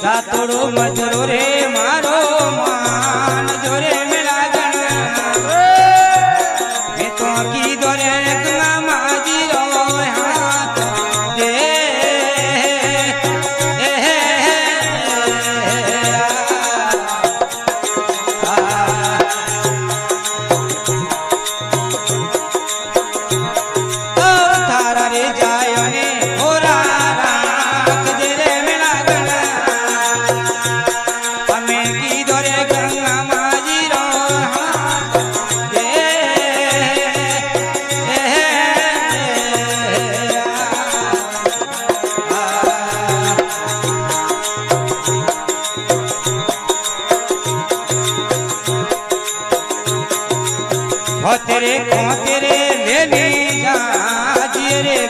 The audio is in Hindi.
सातोड़ो मजरो रे मारो मान जोरे मेरा जन मैं तो की दोरे माजी रो हाथ दे तारा रे